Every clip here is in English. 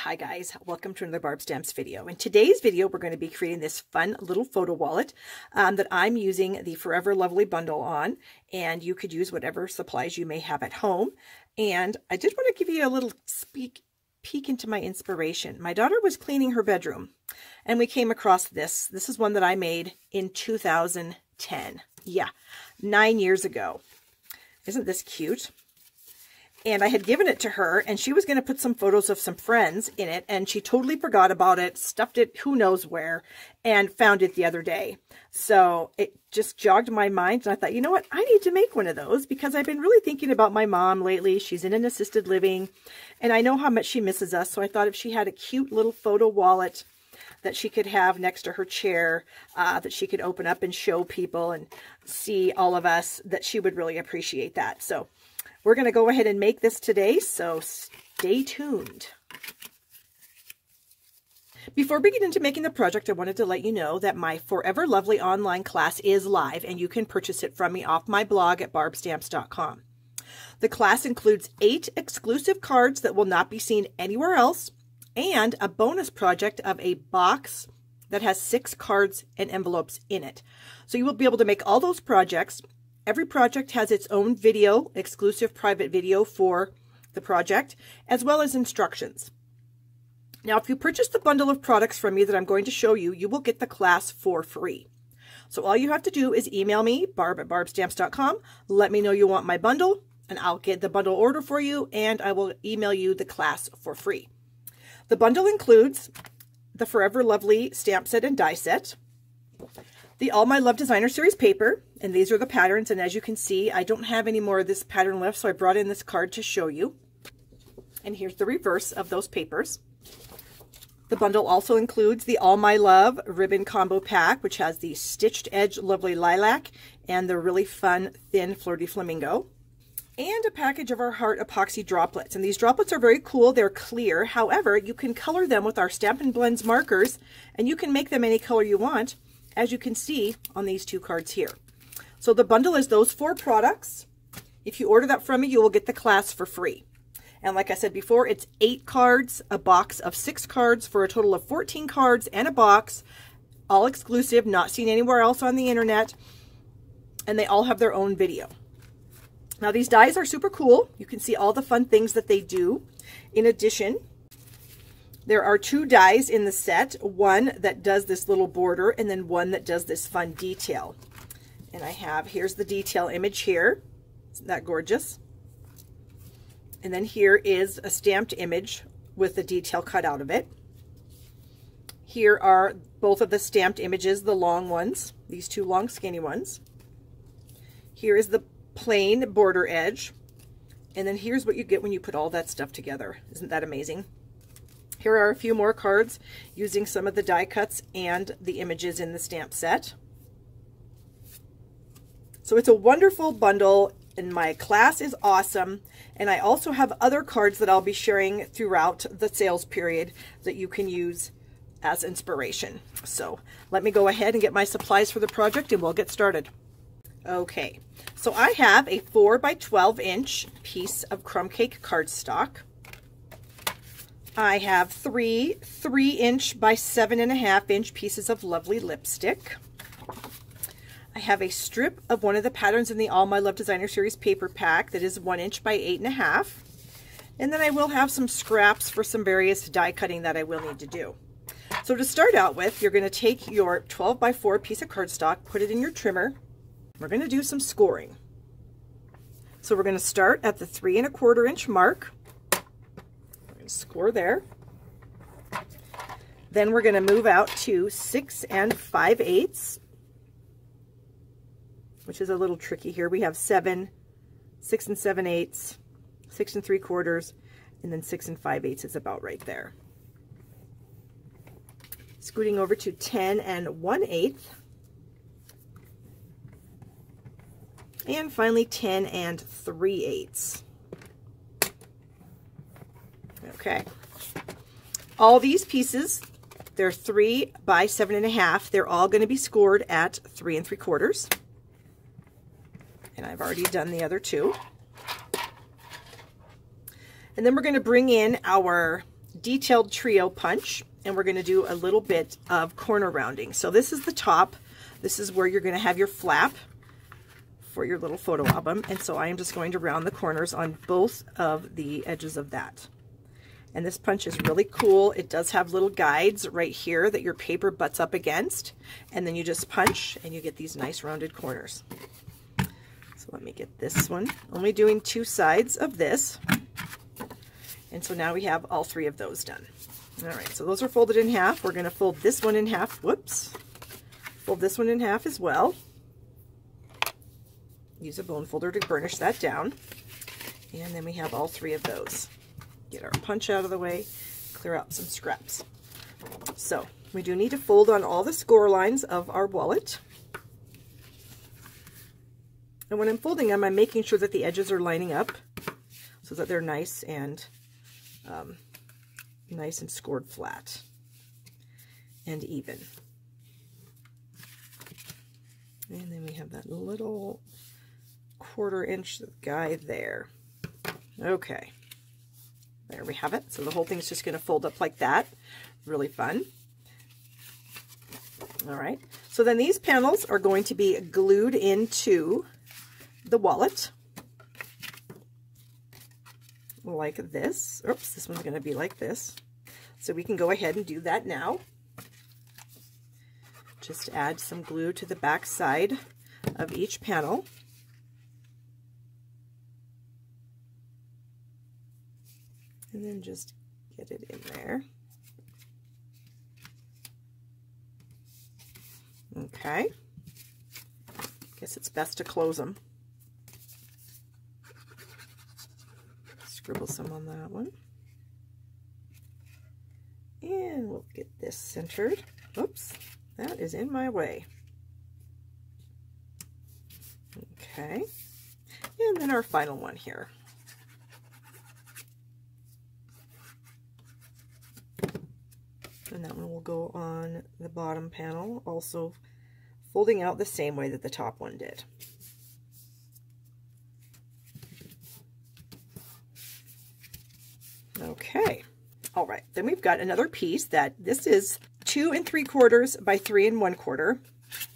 Hi guys, welcome to another Barb Stamps video. In today's video, we're going to be creating this fun little photo wallet that I'm using the Forever Lovely bundle on, and you could use whatever supplies you may have at home. And I did want to give you a little peek into my inspiration. My daughter was cleaning her bedroom and we came across this. This is one that I made in 2010. Yeah, 9 years ago. Isn't this cute? And I had given it to her, and she was going to put some photos of some friends in it, and she totally forgot about it, stuffed it who knows where, and found it the other day. So it just jogged my mind, and I thought, you know what, I need to make one of those, because I've been really thinking about my mom lately. She's in an assisted living, and I know how much she misses us, so I thought if she had a cute little photo wallet that she could have next to her chair, that she could open up and show people and see all of us, that she would really appreciate that. So we're going to go ahead and make this today, so stay tuned. Before we get into making the project, I wanted to let you know that my Forever Lovely online class is live, and you can purchase it from me off my blog at barbstamps.com. The class includes 8 exclusive cards that will not be seen anywhere else, and a bonus project of a box that has 6 cards and envelopes in it. So you will be able to make all those projects. Every project has its own video, exclusive private video for the project, as well as instructions. Now, if you purchase the bundle of products from me that I'm going to show you, you will get the class for free. So all you have to do is email me, barb@barbstamps.com, let me know you want my bundle, and I'll get the bundle order for you, and I will email you the class for free. The bundle includes the Forever Lovely stamp set and die set, the All My Love Designer Series paper, and these are the patterns, and as you can see, I don't have any more of this pattern left, so I brought in this card to show you. And here's the reverse of those papers. The bundle also includes the All My Love ribbon combo pack, which has the Stitched Edge Lovely Lilac and the really fun thin Flirty Flamingo, and a package of our Heart epoxy droplets. And these droplets are very cool. They're clear. However, you can color them with our Stampin' Blends markers, and you can make them any color you want, as you can see on these 2 cards here. So the bundle is those 4 products. If you order that from me, you will get the class for free. And like I said before, it's 8 cards, a box of 6 cards for a total of 14 cards and a box, all exclusive, not seen anywhere else on the internet, and they all have their own video. Now these dies are super cool. You can see all the fun things that they do. In addition, there are 2 dies in the set, one that does this little border and then one that does this fun detail. And I have, here's the detail image here. Isn't that gorgeous? And then here is a stamped image with the detail cut out of it. Here are both of the stamped images, the long ones, these 2 long skinny ones. Here is the plain border edge. And then here's what you get when you put all that stuff together. Isn't that amazing? Here are a few more cards using some of the die cuts and the images in the stamp set. So it's a wonderful bundle, and my class is awesome. And I also have other cards that I'll be sharing throughout the sales period that you can use as inspiration. So let me go ahead and get my supplies for the project and we'll get started. Okay, so I have a 4 by 12 inch piece of crumb cake cardstock. I have 3 3-inch by 7.5 inch pieces of lovely lipstick. I have a strip of one of the patterns in the All My Love Designer Series paper pack that is 1 inch by 8.5. And then I will have some scraps for some various die cutting that I will need to do. So to start out with, you're going to take your 12 by 4 piece of cardstock, put it in your trimmer. We're going to do some scoring. So we're going to start at the 3 1/4 inch mark. Score there. Then we're going to move out to 6 5/8, which is a little tricky here. We have 7, 6 7/8, 6 3/4, and then 6 5/8 is about right there. Scooting over to 10 1/8, and finally 10 3/8. Okay, all these pieces, they're 3 by 7.5. They're all going to be scored at 3 3/4. And I've already done the other 2. And then we're going to bring in our detailed trio punch, and we're going to do a little bit of corner rounding. So this is the top. This is where you're going to have your flap for your little photo album, and so I am just going to round the corners on both of the edges of that. And this punch is really cool. It does have little guides right here that your paper butts up against, and then you just punch and you get these nice rounded corners. So let me get this one. Only doing 2 sides of this. And so now we have all 3 of those done. All right, so those are folded in half. We're going to fold this one in half. Whoops. Fold this one in half as well. Use a bone folder to burnish that down. And then we have all 3 of those. Get our punch out of the way, clear out some scraps. So we do need to fold on all the score lines of our wallet. And when I'm folding them, I'm making sure that the edges are lining up so that they're nice and scored flat and even. And then we have that little 1/4 inch guy there. Okay, there we have it. So the whole thing's just going to fold up like that. Really fun. All right, so then these panels are going to be glued into the wallet like this. Oops, this one's going to be like this. So we can go ahead and do that now. Just add some glue to the back side of each panel. And then just get it in there. Okay. Guess it's best to close them. Scribble some on that one. And we'll get this centered. Oops, that is in my way. Okay. And then our final one here. And that one will go on the bottom panel, also folding out the same way that the top one did. Okay, all right, then we've got another piece that this is 2 3/4 by 3 1/4,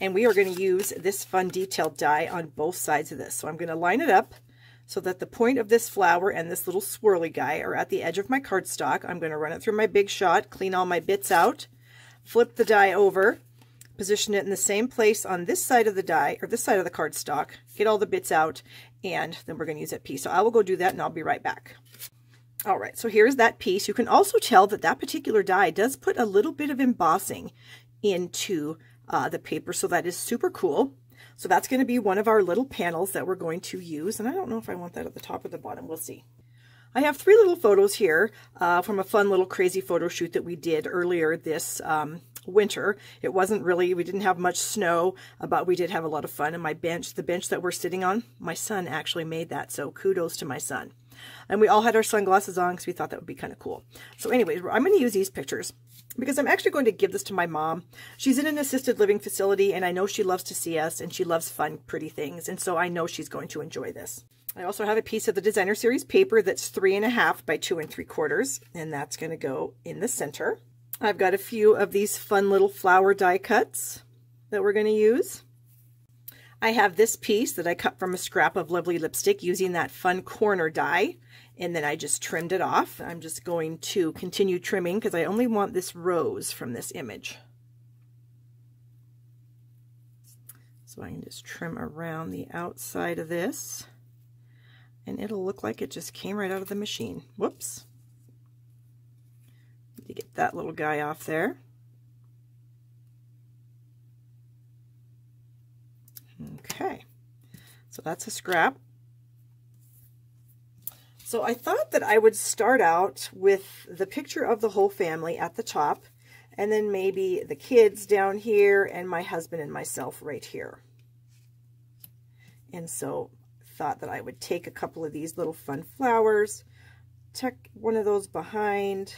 and we are going to use this fun detailed die on both sides of this. So I'm going to line it up so that the point of this flower and this little swirly guy are at the edge of my cardstock. I'm going to run it through my Big Shot, clean all my bits out, flip the die over, position it in the same place on this side of the die, or this side of the cardstock, get all the bits out, and then we're going to use that piece. So I will go do that and I'll be right back. All right, so here's that piece. You can also tell that that particular die does put a little bit of embossing into the paper, so that is super cool. So that's going to be one of our little panels that we're going to use. And I don't know if I want that at the top or the bottom. We'll see. I have 3 little photos here from a fun little crazy photo shoot that we did earlier this winter. It wasn't really, we didn't have much snow, but we did have a lot of fun. And my bench, the bench that we're sitting on, my son actually made that. So kudos to my son. And we all had our sunglasses on because we thought that would be kind of cool. So anyways, I'm going to use these pictures because I'm actually going to give this to my mom. She's in an assisted living facility, and I know she loves to see us, and she loves fun, pretty things. And so I know she's going to enjoy this. I also have a piece of the Designer Series paper that's 3 1/2 by 2 3/4, and that's going to go in the center. I've got a few of these fun little flower die cuts that we're going to use. I have this piece that I cut from a scrap of Lovely Lipstick using that fun corner die, and then I just trimmed it off. I'm just going to continue trimming because I only want this rose from this image. So I can just trim around the outside of this, and it'll look like it just came right out of the machine. Whoops. Need to get that little guy off there. Okay, so that's a scrap. So I thought that I would start out with the picture of the whole family at the top, and then maybe the kids down here, and my husband and myself right here. And so thought that I would take a couple of these little fun flowers, tuck one of those behind,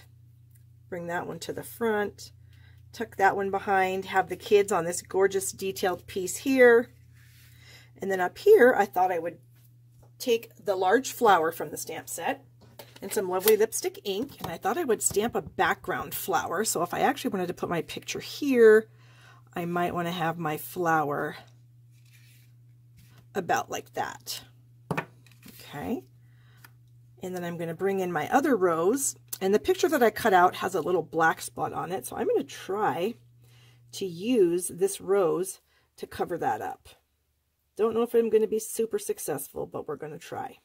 bring that one to the front, tuck that one behind, have the kids on this gorgeous detailed piece here. And then up here, I thought I would take the large flower from the stamp set and some lovely lipstick ink, and I thought I would stamp a background flower. So if I actually wanted to put my picture here, I might want to have my flower about like that. Okay. And then I'm going to bring in my other rose, and the picture that I cut out has a little black spot on it. So I'm going to try to use this rose to cover that up. Don't know if I'm going to be super successful, but we're going to try.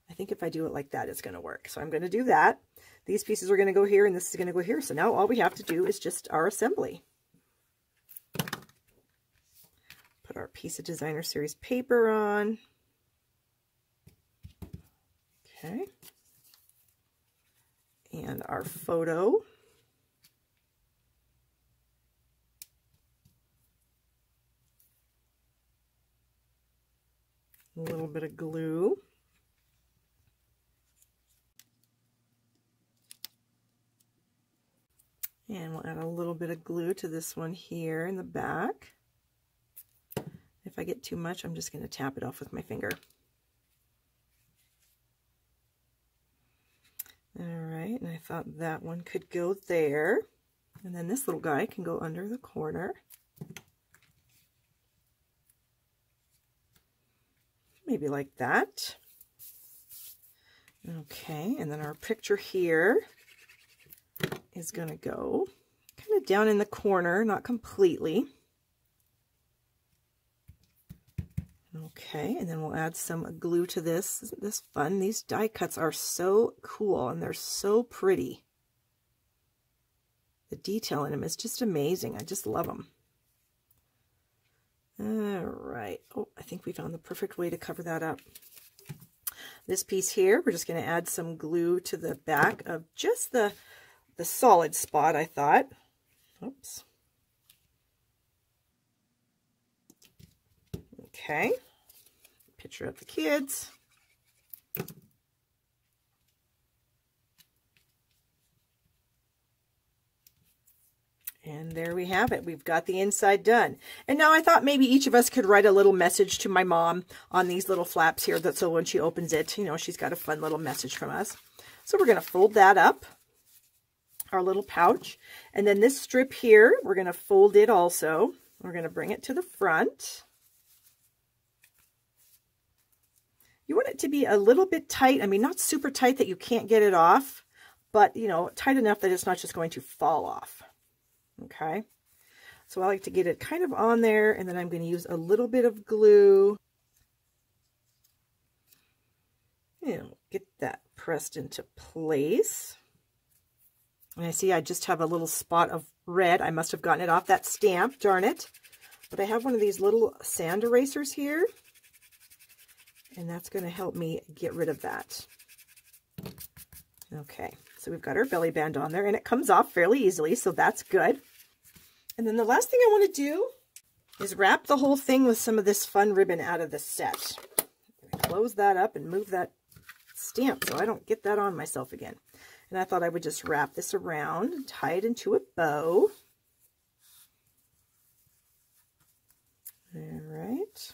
I think if I do it like that, it's going to work. So I'm going to do that. These pieces are going to go here, and this is going to go here. So now all we have to do is just our assembly. Put our piece of designer series paper on. Okay. And our photo. A little bit of glue. And we'll add a little bit of glue to this one here in the back. If I get too much, I'm just going to tap it off with my finger. All right, and I thought that one could go there. And then this little guy can go under the corner. Maybe like that. Okay, and then our picture here is going to go kind of down in the corner, not completely. Okay, and then we'll add some glue to this. Isn't this fun? These die cuts are so cool, and they're so pretty. The detail in them is just amazing. I just love them. All right. Oh, I think we found the perfect way to cover that up. This piece here, we're just going to add some glue to the back of just the solid spot, I thought. Oops. Okay. Picture of the kids. And there we have it. We've got the inside done. And now I thought maybe each of us could write a little message to my mom on these little flaps here, so when she opens it, you know, she's got a fun little message from us. So we're going to fold that up, our little pouch. And then this strip here, we're going to fold it also. We're going to bring it to the front. You want it to be a little bit tight. I mean, not super tight that you can't get it off, but, you know, tight enough that it's not just going to fall off. Okay, so I like to get it kind of on there, and then I'm going to use a little bit of glue. And get that pressed into place. And I see I just have a little spot of red. I must have gotten it off that stamp, darn it. But I have one of these little sand erasers here, and that's going to help me get rid of that. Okay, so we've got our belly band on there, and it comes off fairly easily, so that's good. And then the last thing I want to do is wrap the whole thing with some of this fun ribbon out of the set. Close that up and move that stamp so I don't get that on myself again. And I thought I would just wrap this around and tie it into a bow. All right.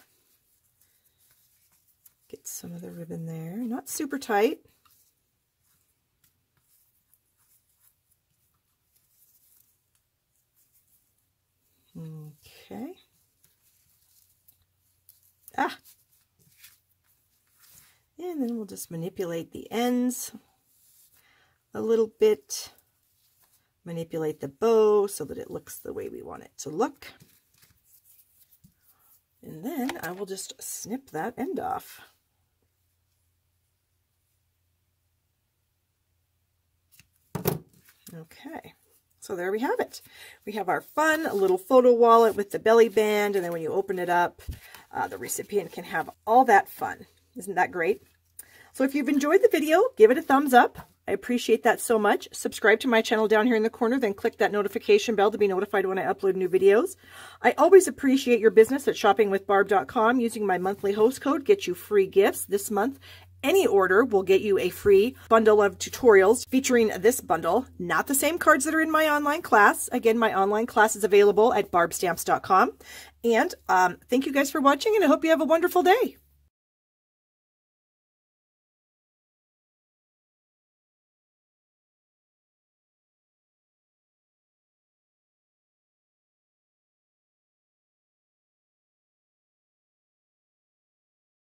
Get some of the ribbon there. Not super tight. Okay. And then we'll just manipulate the ends a little bit. Manipulate the bow so that it looks the way we want it to look. And then I will just snip that end off. Okay. So there we have it. We have our fun little photo wallet with the belly band, and then when you open it up, the recipient can have all that fun. Isn't that great? So if you've enjoyed the video, give it a thumbs up. I appreciate that so much. Subscribe to my channel down here in the corner, then click that notification bell to be notified when I upload new videos. I always appreciate your business at shoppingwithbarb.com. Using my monthly host code gets you free gifts this month. Any order will get you a free bundle of tutorials featuring this bundle, not the same cards that are in my online class. Again, my online class is available at barbstamps.com. And thank you guys for watching, and I hope you have a wonderful day.